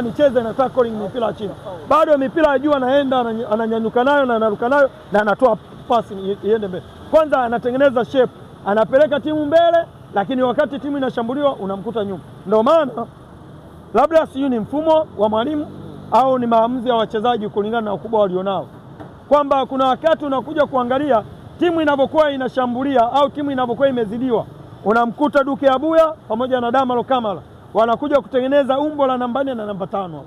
nicheze na tackling mipira chini. Bado mipira ya juu anaenda ananyanyuka nayo na anaruka nayo na anatoa pasi iende mbele. Kwanza anatengeneza shape, anapeleka timu mbele, lakini wakati timu inashambuliwa unamkuta nyuma. Ndio maana labda sijui ni mfumo wa mwalimu au ni maamuzi ya wachezaji kulingana na ukubwa walionao, kwamba kuna wakati unakuja kuangalia timu inavyokuwa inashambulia au timu inavyokuwa imezidiwa, unamkuta Duke Abuya pamoja na Damaro Kamara wanakuja kutengeneza umbo la namba 4 na namba 5.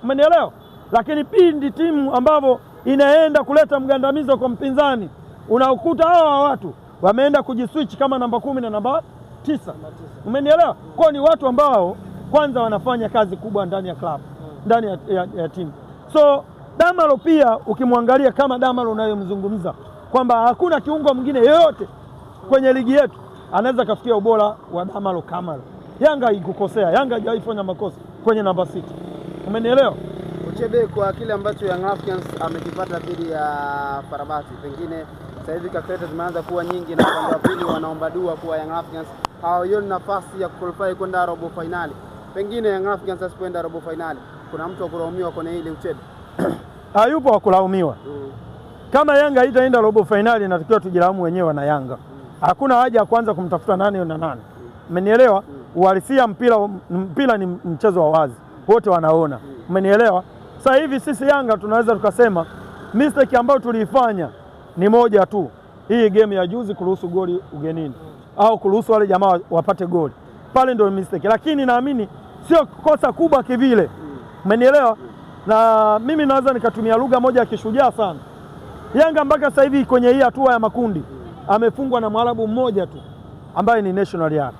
Umenielewa? Lakini pindi timu ambavyo inaenda kuleta mgandamizo kwa mpinzani, unakuta hawa watu wameenda kujiswitch kama namba 10 na namba 9. Umenielewa? Kwa ni watu ambao kwanza wanafanya kazi kubwa ndani ya club, ndani ya timu. So Damaro pia ukimwangalia kama Damaro unayomzungumza kwamba hakuna kiungo mwingine yoyote kwenye ligi yetu anaweza kafikia ubora wa Damaro Kamara. Yanga ikukosea, Yanga hajaifanya makosa kwenye namba 6. Umenielewa? Uchebe, kwa kile ambacho Young Africans amekipata dhidi ya Farabati, pengine sasa hivi kakete zimeanza kuwa nyingi na upande wa pili wanaomba dua kuwa Young Africans hawaioni nafasi ya kuqualify kwenda robo finali. Pengine Young Africans asipoenda robo finali, kuna mtu wa kulaumiwa kwenye ile Uchebe? Hayupo wa kulaumiwa. Kama Yanga haitaenda robo finali natakiwa tujilaumu wenyewe na Yanga. Hakuna haja ya kwanza kumtafuta nani na nani. Umenielewa? Uhalisia mpira ni mchezo wa wazi, wote wanaona. Umenielewa? Sasa hivi sisi Yanga tunaweza tukasema mistake ambayo tuliifanya ni moja tu, hii game ya juzi kuruhusu goli ugenini au kuruhusu wale jamaa wapate goli pale, ndio mistake, lakini naamini sio kosa kubwa kivile. Umenielewa? Na mimi naweza nikatumia lugha moja ya kishujaa sana. Yanga mpaka sasa hivi kwenye hii hatua ya makundi amefungwa na Mwarabu mmoja tu ambaye ni National Real.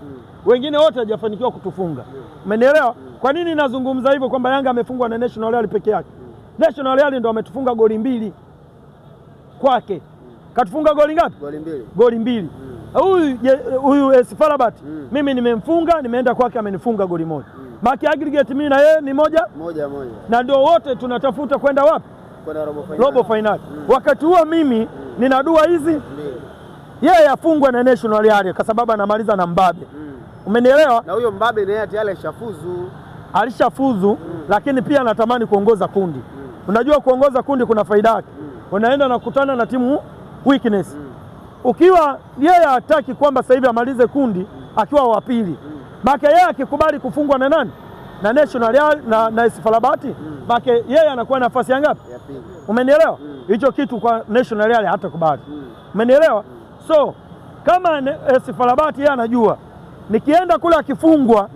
Wengine wote hajafanikiwa kutufunga. Umenielewa? Kwa nini nazungumza hivyo kwamba Yanga amefungwa na National Real peke yake? National Real ndio ametufunga goli 2 kwake. Katufunga goli ngapi? Goli 2. Huyu Farabati mimi nimemfunga, nimeenda kwake amenifunga goli 1. Maki aggregate mimi na yeye ni moja. Na ndio wote tunatafuta kwenda wapi? Kwenda robo final. Wakati huo mimi nina dua hizi. Yeye afungwa na National Real kwa sababu anamaliza na Mbabe. Umenielewa? Na huyo Mbabe naye tayari alishafuzu, lakini pia anatamani kuongoza kundi. Unajua kuongoza kundi kuna faida yake. Unaenda na kukutana na timu weakness. Ukiwa yeye hataki kwamba sasa hivi amalize kundi akiwa wa pili. Maka yeye akikubali kufungwa na nani? Na National Real na Farabati, maka yeye anakuwa nafasi ya ngapi? Ya pili. Umenielewa? Hicho kitu kwa National Real hata kubali. Umenielewa? So kama Farabati yeye anajua nikienda kule akifungwa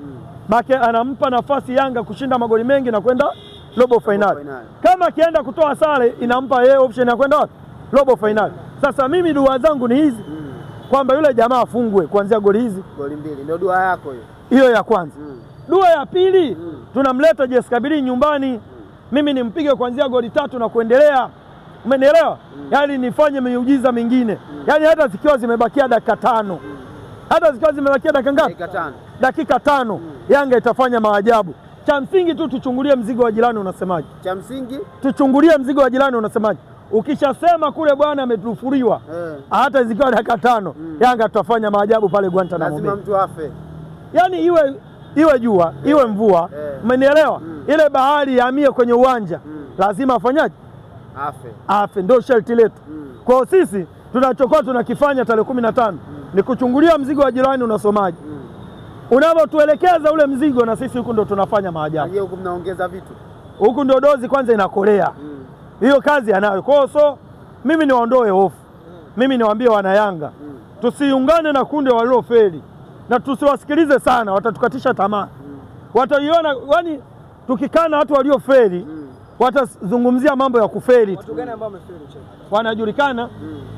maka anampa nafasi Yanga kushinda magoli mengi na kwenda robo final. Kama akienda kutoa sare inampa yeye option ya kwenda robo final. Sasa mimi dua zangu ni hizi kwamba yule jamaa afungwe kuanzia goli 2. Ndio dua yako hiyo. Hiyo ya kwanza. Dua ya pili tunamleta Jesse Kabili nyumbani. Mimi nimpige kuanzia goli 3 na kuendelea. Umenielewa? Yaani nifanye miujiza mingine. Yaani hata zikiwa zimebakia dakika 5. Hata zikiwa zimebakia dakika ngapi? Dakika 5. Yanga itafanya maajabu. Cha msingi tu tuchungulie mzigo wa jirani, unasemaje? Cha msingi tuchungulie mzigo wa jirani, unasemaje? Ukishasema kule bwana ametufuriwa, hata zikiwa dakika 5 Yanga tutafanya maajabu pale Guantanamo. Lazima mtu afe. Yaani iwe jua, iwe mvua. Umenielewa? Ile bahari yaamie kwenye uwanja, lazima afanyaje? Afe. Ndio sharti letu. Kwa sisi tunachokuwa tunakifanya tarehe 15 ni kuchungulia mzigo wa jirani, unasomaje? Unavyotuelekeza ule mzigo na sisi huku ndo tunafanya maajabu. Huku mnaongeza vitu. Huku ndo dozi kwanza inakolea. Hiyo kazi anayo. Kwa hiyo mimi niwaondoe hofu. Mimi niwaambie wana Yanga tusiungane na kundi waliofeli na tusiwasikilize sana, watatukatisha tamaa. Wataiona yani tukikana watu waliofeli watazungumzia mambo ya kufeli tu. Watu gani ambao wamefeli? Wanajulikana.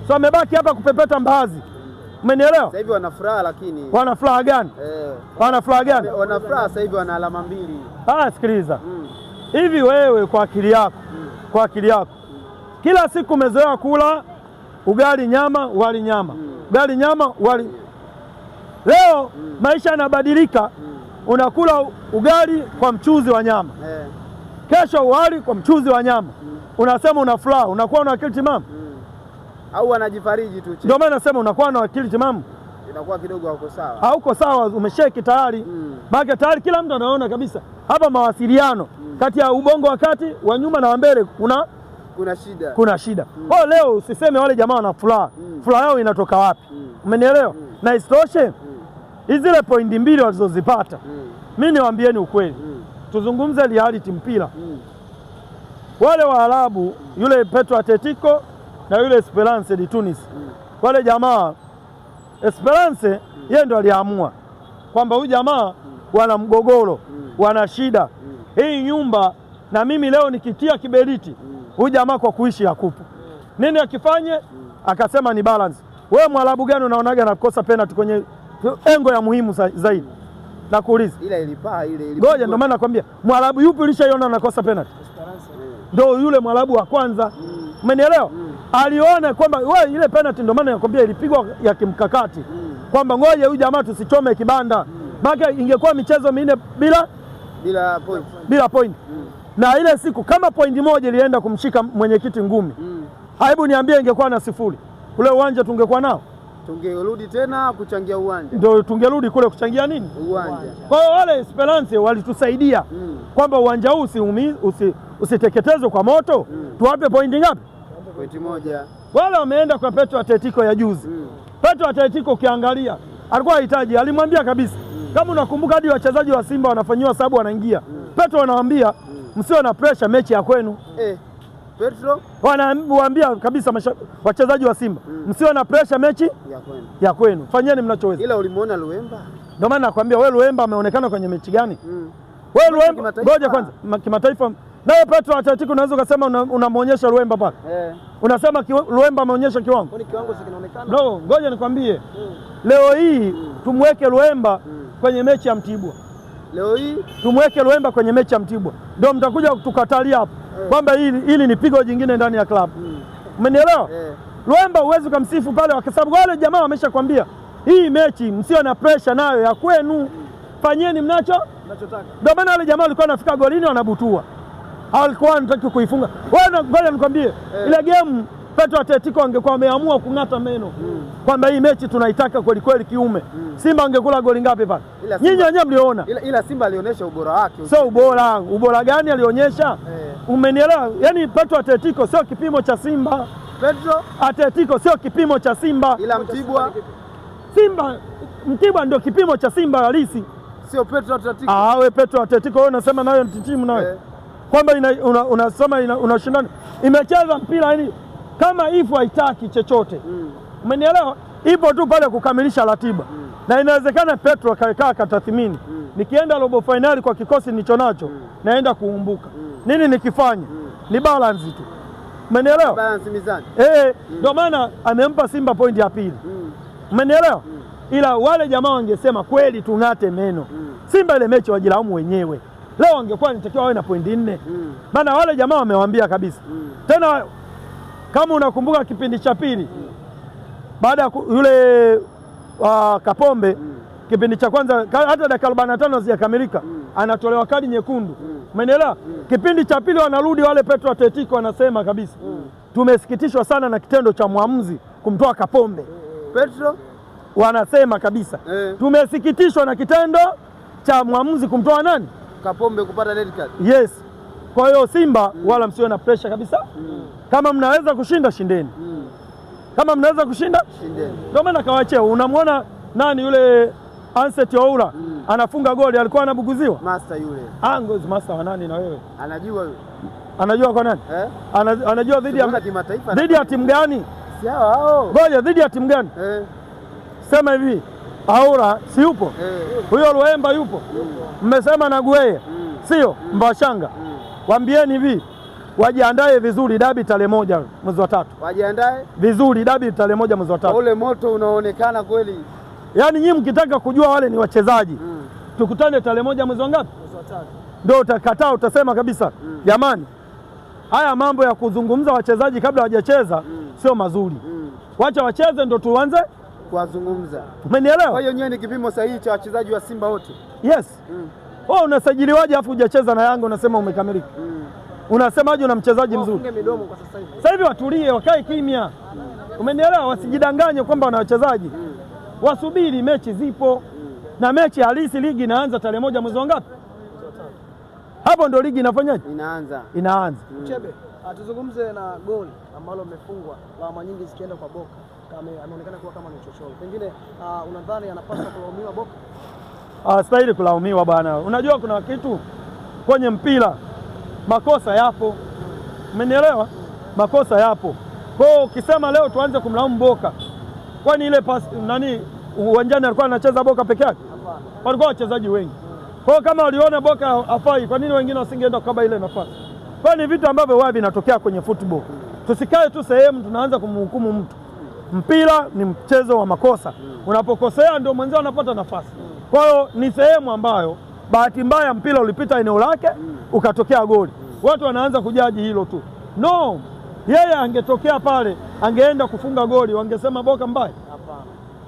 So wamebaki hapa kupepeta mbazi. Umenielewa? Sasa hivi wana furaha, lakini wana furaha gani? Wana furaha gani? Wana furaha sasa hivi, wana alama 2. Sikiliza. Hivi wewe kwa akili yako kila siku umezoea kula ugali nyama, wali nyama. Ugali nyama, wali. Leo maisha yanabadilika. Unakula ugali kwa mchuzi wa nyama. Kesho wali kwa mchuzi wa nyama. Unasema una furaha, unakuwa una akili timamu? Au wanajifariji tu? Ndio maana nasema unakuwa na akili timamu. inakuwa kidogo hauko sawa. Hauko sawa, umesheki tayari. Maana tayari kila mtu anaona kabisa hapa mawasiliano kati ya ubongo wa kati wa nyuma na wa mbele kuna shida. Kwa leo usiseme wale jamaa wana furaha. Furaha yao inatoka wapi? Umenielewa? Na isitoshe zile pointi mbili walizozipata, mimi niwaambieni ukweli, tuzungumze reality mpira. Wale Waarabu, yule Petro Atletico na yule Esperance de Tunis, wale jamaa Esperance yeye ndo aliamua kwamba huyu jamaa wana mgogoro, wana shida hii nyumba, na mimi leo nikitia kiberiti huyu jamaa kwa kuishi yakupo. Nini akifanye? Akasema ni balance. Wewe Mwarabu gani unaonaga nakosa penalty kwenye engo ya muhimu zaidi? Nakuuliza. Ile ilipaa ile. Ngoja, ndio maana nakwambia Mwarabu yupi ulishaiona anakosa penalty? Ndio yule Mwarabu wa kwanza. Umenielewa? Aliona kwamba wewe ile penalty, ndio maana nakwambia ilipigwa ya kimkakati kwamba ngoja huyu jamaa tusichome kibanda. Maana ingekuwa michezo minne bila point. Na ile siku kama pointi moja ilienda kumshika mwenyekiti ngumi, hebu niambie ingekuwa na 0, ule uwanja tungekuwa nao? Tungerudi tena kuchangia uwanja. Ndio tungerudi kule kuchangia nini? Uwanja. Kwa hiyo wale Esperance walitusaidia kwamba uwanja huu usiteketezwe kwa moto. Tuwape pointi ngapi? Pointi moja. Wale wameenda kwa Petro Atletico ya juzi. Petro Atletico ukiangalia alikuwa anahitaji, alimwambia kabisa, kama unakumbuka hadi wachezaji wa Simba wanafanyiwa sababu wanaingia. Petro anawaambia msio na pressure, mechi ya kwenu. Petro wanawaambia kabisa wachezaji wa Simba, msio na pressure, mechi ya kwenu. Fanyeni mnachoweza. Ila ulimuona Luemba? Ndio maana nakwambia wewe Luemba ameonekana kwenye mechi gani? Wewe Luemba ngoja kwanza kimataifa. Nawe Petro Atletico unaweza kusema unamuonyesha Luemba pale? Unasema Luemba ameonyesha kiwango? Kwani kiwango kinaonekana? No, ngoja nikwambie. Leo hii tumweke Luemba kwenye mechi ya Mtibwa. Leo hii tumweke Luemba kwenye mechi ya Mtibwa, ndio mtakuja tukatalia hapo kwamba hili ni pigo jingine ndani ya klabu. Umenielewa? Luemba huwezi kumsifu pale kwa sababu wale jamaa wameshakwambia hii mechi msio na pressure, nayo ya kwenu, fanyeni mnachotaka. Ndio maana wale jamaa walikuwa wanafika golini wanabutua, hawalikuwa wanataka kuifunga. Wewe ngoja nikwambie, ile game Petro Atletico angekuwa ameamua kung'ata meno kwamba hii mechi tunaitaka kweli kweli kiume, Simba angekula goli ngapi pale? Nyinyi wenyewe mliona. Ila Simba alionyesha ubora wake. Sio ubora gani alionyesha? Umenielewa? Yaani Petro Atletico sio kipimo cha Simba. Petro Atletico sio kipimo cha Simba. Ila Mtibwa ndio kipimo cha Simba halisi. Sio Petro Atletico. Wewe Petro Atletico wewe unasema nayo timu nayo. Kwamba unasema unashindana. Imecheza mpira yani kama hivyo haitaki chochote. Umenielewa? Ipo tu pale kukamilisha ratiba. Na inawezekana Petro akakaa katathmini. Nikienda robo finali kwa kikosi nicho nacho, naenda kuumbuka. Nini nikifanya? Ni balance tu. Umenielewa? Balance mizani. Ndio maana amempa Simba pointi ya pili. Umenielewa? Ila wale jamaa wangesema kweli tung'ate meno. Simba ile mechi wajilaumu wenyewe. Leo angekuwa nitakiwa wawe na pointi 4. Maana wale jamaa wamewaambia kabisa. Tena kama unakumbuka kipindi cha pili baada ya yule Kapombe kipindi cha kwanza hata dakika 45 hazijakamilika anatolewa kadi nyekundu. Umenielewa? Kipindi cha pili wanarudi wale Petro Atletico wanasema kabisa tumesikitishwa sana na kitendo cha mwamuzi kumtoa Kapombe. Petro wanasema kabisa tumesikitishwa na kitendo cha mwamuzi kumtoa nani? Kapombe kupata red card. Yes. Kwa hiyo Simba wala msiwe na pressure kabisa. Kama mnaweza kushinda shindeni. Kama mnaweza kushinda shindeni. Ndio maana kawaachia. Unamwona nani yule Anset Oura anafunga goli, alikuwa anabuguziwa? Master yule. Ngozi master wa nani na wewe? Anajua yule. Anajua kwa nani? Anajua dhidi ya timu gani? Si hao. Ngoja, dhidi ya timu gani? Sema hivi, Oura si yupo? Huyo Luemba yupo? Mmesema na Gueye. Sio? Mbashanga. Waambieni hivi, wajiandae vizuri dabi tarehe 1 mwezi wa 3. Wajiandae vizuri dabi tarehe 1 mwezi wa 3. Ule moto unaonekana kweli. Yaani nyinyi mkitaka kujua wale ni wachezaji, tukutane tarehe 1 mwezi wa ngapi? Mwezi wa 3. Ndio utakataa, utasema kabisa jamani, haya mambo ya kuzungumza wachezaji kabla hawajacheza sio mazuri. Wacha wacheze ndio tuanze kuwazungumza. Umenielewa? Kwa hiyo nyewe ni kipimo sahihi cha wachezaji wa Simba wote. Yes. Wewe unasajiliwaje afu hujacheza na Yanga unasema umekamilika? Unasemaje una mchezaji mzuri? Wafunge midomo kwa sasa hivi. Sasa hivi watulie, wakae kimya. Umenielewa? Wasijidanganye kwamba wana wachezaji. wasubiri, mechi zipo na mechi halisi. Ligi inaanza tarehe 1 mwezi wa ngapi? Hapo ndo ligi inafanyaje? Inaanza. Chebe, tuzungumze na goli ambalo umefungwa, lawama nyingi zikienda kwa Boka, ameonekana kuwa kama ni chochoro. Pengine unadhani anapaswa kulaumiwa Boka? Stahili kulaumiwa bwana. Unajua kuna kitu kwenye mpira, makosa yapo, umenielewa? Makosa yapo. Kwa hiyo ukisema leo tuanze kumlaumu Boka, kwani ile uwanjani alikuwa anacheza Boka peke yake? Walikuwa wachezaji wengi. Kwa hiyo kama waliona Boka hafai, kwa nini wengine wasingeenda kukaba ile nafasi? Kwa ni vitu ambavyo wapi vinatokea kwenye football. Tusikae tu sehemu tunaanza kumhukumu mtu. Mpira ni mchezo wa makosa. Unapokosea ndio mwenzao anapata nafasi. Kwa hiyo ni sehemu ambayo bahati mbaya mpira ulipita eneo lake ukatokea goli. Watu wanaanza kujaji hilo tu. No, yeye angetokea pale, angeenda kufunga goli, wangesema Boka mbaya.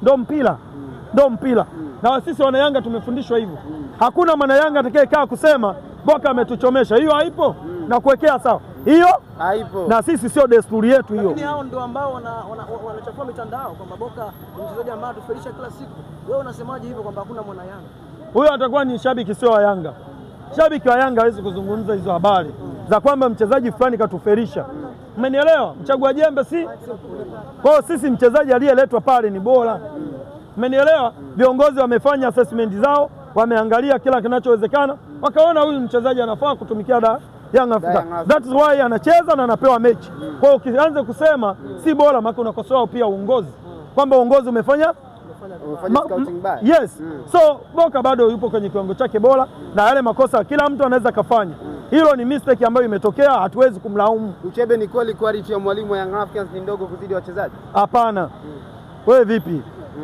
Ndio mpira. Ndio mpira. Na sisi wana Yanga tumefundishwa hivyo. Hakuna mwana Yanga atakayekaa kusema Boka ametuchomesha. Hiyo haipo na kuwekea sawa. Hiyo haipo. Na sisi sio desturi yetu hiyo. Lakini hao ndio ambao wanachafua mitandao kwamba Boka ni mchezaji ambaye atufelisha kila siku. Wewe unasemaje hivyo kwamba hakuna mwana Yanga? Huyo atakuwa ni shabiki sio wa Yanga. Shabiki wa Yanga hawezi kuzungumza hizo habari za kwamba mchezaji fulani katufelisha. Mmenielewa? Mchagua jembe si? Kwa hiyo sisi mchezaji aliyeletwa pale ni bora. Mmenielewa? Viongozi wamefanya assessment zao, wameangalia kila kinachowezekana, wakaona huyu mchezaji anafaa kutumikia Young Africa. That's why anacheza na anapewa mechi. Kwa hiyo ukianze kusema si bora, maana unakosoa pia uongozi kwamba uongozi umefanya scouting bad. Yes. So Boka bado yupo kwenye kiwango chake bora, na yale makosa kila mtu anaweza kafanya. Hilo ni mistake ambayo imetokea, hatuwezi kumlaumu. Uchebe, ni kweli quality ya mwalimu wa Young Africans ni ndogo kuzidi wachezaji? Hapana. Wewe vipi?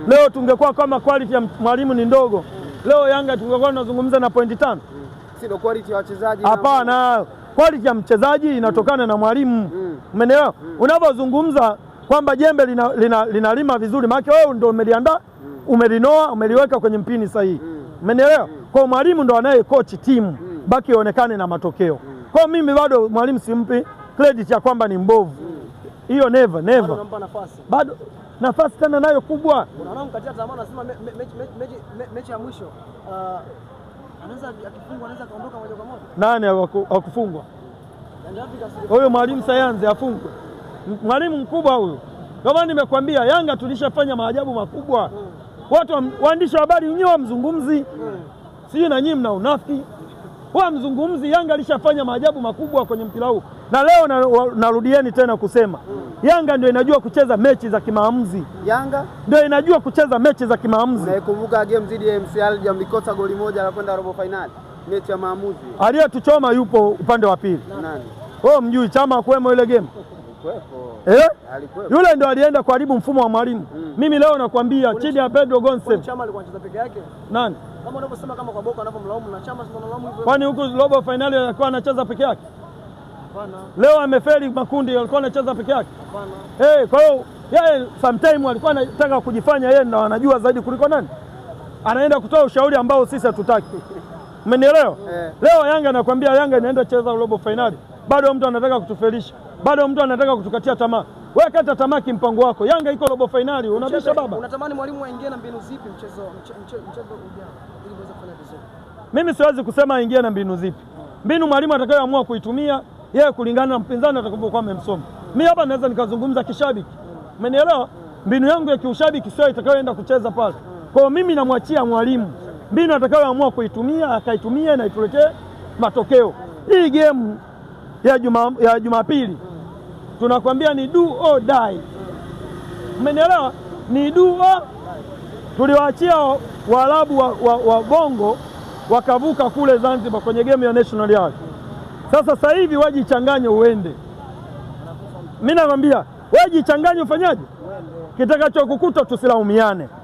Leo tungekuwa kama quality ya mwalimu ni ndogo, leo Yanga tungekuwa tunazungumza na pointi 5. Sio quality ya wachezaji. Hapana, quality ya mchezaji inatokana na mwalimu. Umeelewa? Unapozungumza kwamba jembe linalima vizuri, maana wewe ndio umeliandaa, umelinoa, umeliweka kwenye mpini sahihi. Umeelewa? Kwa mwalimu ndo anaye coach timu, baki ionekane na matokeo. Kwa mimi bado mwalimu simpi credit ya kwamba ni mbovu. Hiyo never. Bado unampa nafasi. Bado nafasi tena nayo kubwa. Unaona mkatia tamaa, anasema mechi ya mwisho anaweza akifungwa anaweza kaondoka moja kwa moja. Nani hakufungwa? Huyo mwalimu sayansi afungwe. Mwalimu mkubwa huyo. Kama nimekwambia Yanga tulishafanya maajabu makubwa. Watu waandishi wa habari wenyewe wamzungumzi. Sio na nyinyi mna unafiki. Mzungumzi Yanga alishafanya maajabu makubwa kwenye mpira huu. Na leo narudieni tena kusema Yanga ndio inajua kucheza mechi za kimaamuzi. Yanga ndio inajua kucheza mechi za kimaamuzi. Unaikumbuka game dhidi ya MCL mlikosa goli moja la kwenda robo finali, mechi ya maamuzi. Aliyetuchoma yupo upande wa pili. Nani? Wewe mjui Chama kuwemo ile game? Alikuwepo. Yule ndo alienda kuharibu mfumo wa mwalimu. Mimi leo nakwambia chini ya Pedro Gonçalves. Chama alikuwa anacheza peke yake? Nani? Kama unavyosema kama kwa Boka anapomlaumu na Chama sio analaumu hivyo. Kwani huko robo finali alikuwa anacheza peke yake? Hapana. Leo amefeli makundi, alikuwa anacheza peke yake? Hapana. Kwa hiyo yeye sometime alikuwa anataka kujifanya yeye ndo anajua zaidi kuliko nani? Anaenda kutoa ushauri ambao sisi hatutaki. Umenielewa? Leo Yanga nakwambia Yanga inaenda cheza robo finali. Bado mtu anataka kutufelisha. Bado mtu anataka kutukatia tamaa. Wewe kata tamaa kimpango wako. Yanga iko robo finali, unabisha baba. Unatamani mwalimu aingie na mbinu zipi mchezo ujao ili uweze kufanya vizuri? Mimi siwezi kusema aingie na mbinu zipi. Mbinu mwalimu atakayoamua kuitumia yeye kulingana na mpinzani atakapokuwa amemsoma. Mimi hapa naweza nikazungumza kishabiki. Umenielewa? Mbinu yangu ya kiushabiki sio itakayoenda kucheza pale. Kwa hiyo mimi namwachia mwalimu. Mbinu atakayoamua kuitumia akaitumia na ituletee matokeo. Hii game ya Jumapili tunakwambia ni do or die. Umenielewa? Ni do or. Tuliwaachia Waarabu wa Bongo wakavuka kule Zanzibar kwenye game ya National Yard. Sasa hivi wajichanganye uende. Mimi nakwambia wajichanganye ufanyaje? Kitakachokukuta tusilaumiane.